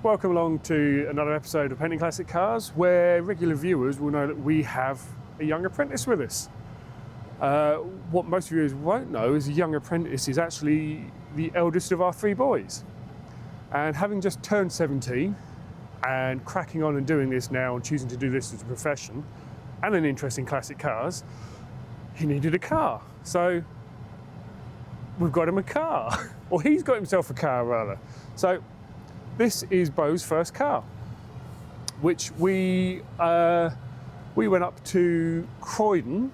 Welcome along to another episode of Painting Classic Cars, where regular viewers will know that we have a young apprentice with us. What most viewers won't know is a young apprentice is actually the eldest of our three boys. And having just turned 17 and cracking on and doing this now and choosing to do this as a profession and an interest in classic cars, he needed a car. So we've got him a car, or he's got himself a car rather. So this is Beau's first car, which we went up to Croydon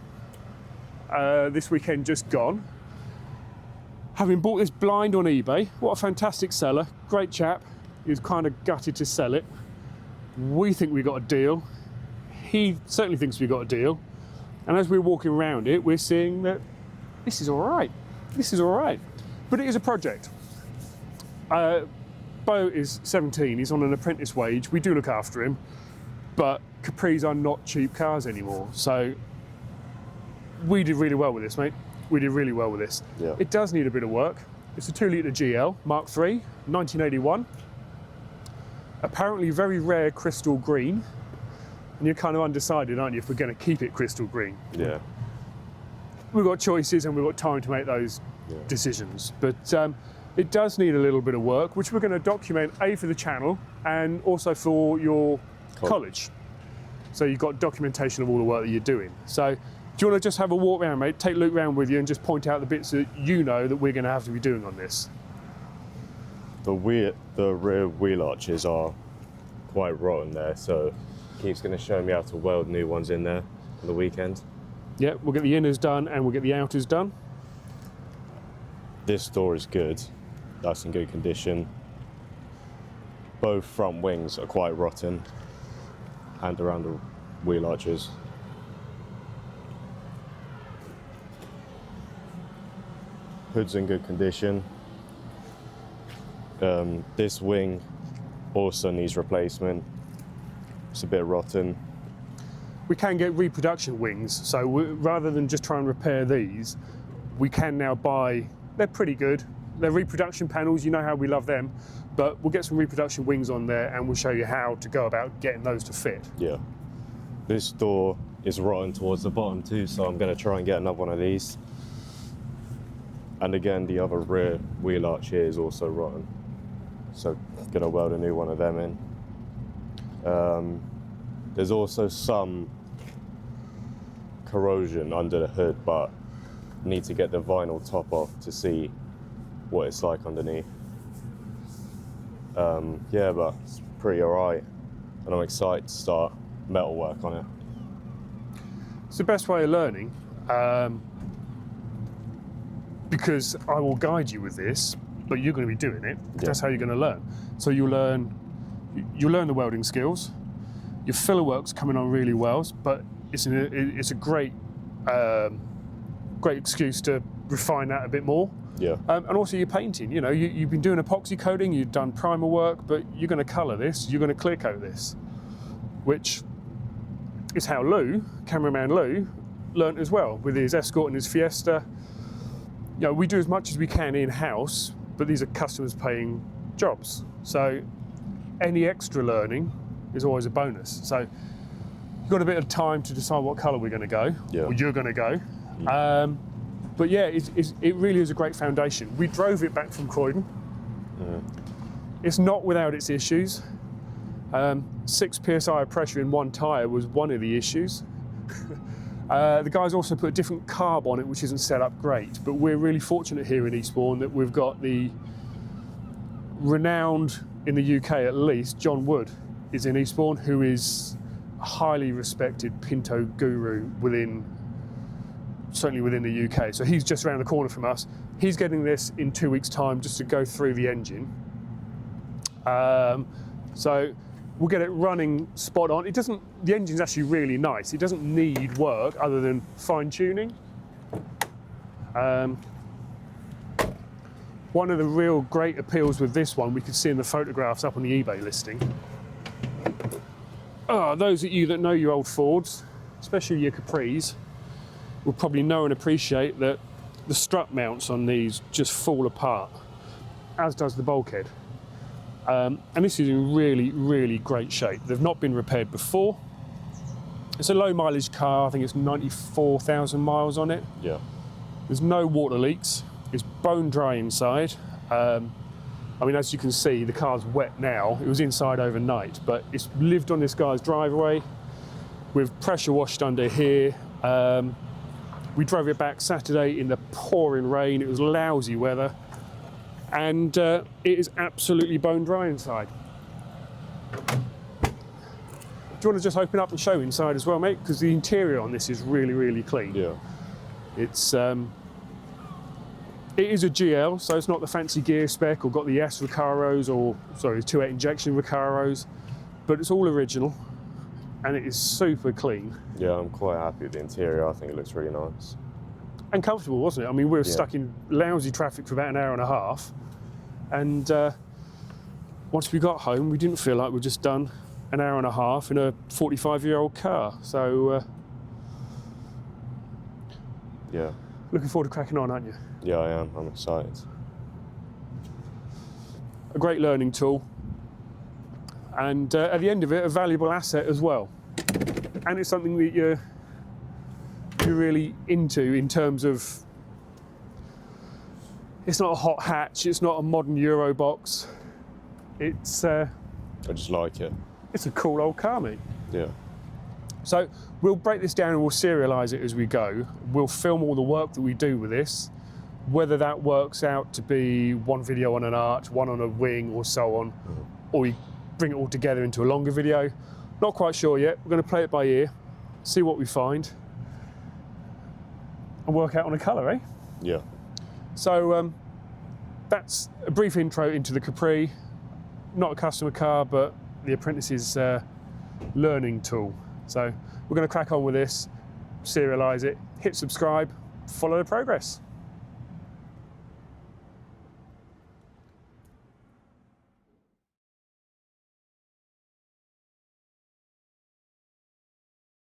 this weekend just gone. Having bought this blind on eBay, what a fantastic seller, great chap. He was kind of gutted to sell it. We think we got a deal. He certainly thinks we got a deal. And as we're walking around it, we're seeing that this is all right. This is all right, but it is a project. Beau is 17, he's on an apprentice wage. We do look after him, but Capris are not cheap cars anymore. So we did really well with this, mate. We did really well with this. Yeah. It does need a bit of work. It's a 2-litre GL, Mark III, 1981. Apparently very rare crystal green. And you're kind of undecided, aren't you, if we're going to keep it crystal green. Yeah. We've got choices and we've got time to make those decisions. But it does need a little bit of work, which we're going to document, A, for the channel and also for your college. So you've got documentation of all the work that you're doing. So do you want to just have a walk around, mate? Take Luke round with you and just point out the bits that you know that we're going to have to be doing on this. The rear wheel arches are quite rotten there, so Keith's going to show me how to weld new ones in there on the weekend. Yeah, we'll get the inners done and we'll get the outers done. This door is good. That's in good condition. Both front wings are quite rotten and around the wheel arches. Hood's in good condition. This wing also needs replacement. It's a bit rotten. We can get reproduction wings, so rather than just try and repair these, we can now buy, they're pretty good. They're reproduction panels, you know how we love them, but we'll get some reproduction wings on there and we'll show you how to go about getting those to fit. Yeah. This door is rotten towards the bottom too, so I'm going to try and get another one of these. And again, the other rear wheel arch here is also rotten, so I'm going to weld a new one of them in. There's also some corrosion under the hood, but need to get the vinyl top off to see what it's like underneath. Yeah, but it's pretty alright, and I'm excited to start metal work on it. It's the best way of learning, because I will guide you with this, but you're going to be doing it. That's how you're going to learn. So you'll learn the welding skills. Your filler work's coming on really well, but it's a great excuse to refine that a bit more. Yeah. And also your painting. You know, you've been doing epoxy coating, you've done primer work, but you're going to colour this, you're going to clear coat this, which is how cameraman Lou, learnt as well with his Escort and his Fiesta. You know, we do as much as we can in-house, but these are customers paying jobs. So any extra learning is always a bonus. So you've got a bit of time to decide what colour we're going to go, or you're going to go. But yeah, it really is a great foundation. We drove it back from Croydon. It's not without its issues. 6 psi of pressure in one tyre was one of the issues. The guys also put a different carb on it, which isn't set up great, but we're really fortunate here in Eastbourne that we've got the renowned, in the UK at least, John Wood is in Eastbourne, who is a highly respected Pinto guru certainly within the UK. So he's just around the corner from us. He's getting this in 2 weeks' time just to go through the engine. So we'll get it running spot on. The engine's actually really nice. It doesn't need work other than fine tuning. One of the real great appeals with this one, we could see in the photographs up on the eBay listing. Those of you that know your old Fords, especially your Capris, will probably know and appreciate that the strut mounts on these just fall apart, as does the bulkhead. And this is in really, really great shape. They've not been repaired before. It's a low mileage car. I think it's 94,000 miles on it. Yeah. There's no water leaks. It's bone dry inside. I mean, as you can see, the car's wet now. It was inside overnight, but it's lived on this guy's driveway with pressure washed under here. We drove it back Saturday in the pouring rain. It was lousy weather, and it is absolutely bone dry inside. Do you want to just open up and show inside as well, mate? Because the interior on this is really, really clean. Yeah. It's it is a GL, so it's not the fancy gear spec or got the S Recaros or, sorry, 2.8 injection Recaros, but it's all original and it is super clean. Yeah, I'm quite happy with the interior. I think it looks really nice. And comfortable, wasn't it? I mean, we were stuck in lousy traffic for about an hour and a half, and once we got home, we didn't feel like we'd just done an hour and a half in a 45-year-old car. So, Yeah. looking forward to cracking on, aren't you? Yeah, I am. I'm excited. A great learning tool, and at the end of it, a valuable asset as well. And it's something that you're really into in terms of, it's not a hot hatch, it's not a modern Euro box. It's I just like it. it's a cool old car, mate. Yeah. So we'll break this down and we'll serialise it as we go. We'll film all the work that we do with this, whether that works out to be one video on an arch, one on a wing or so on, or we bring it all together into a longer video. Not quite sure yet. We're going to play it by ear, see what we find, and work out on a colour, eh? Yeah. So that's a brief intro into the Capri. Not a customer car, but the Apprentice's learning tool. So we're going to crack on with this, serialise it, hit subscribe, follow the progress.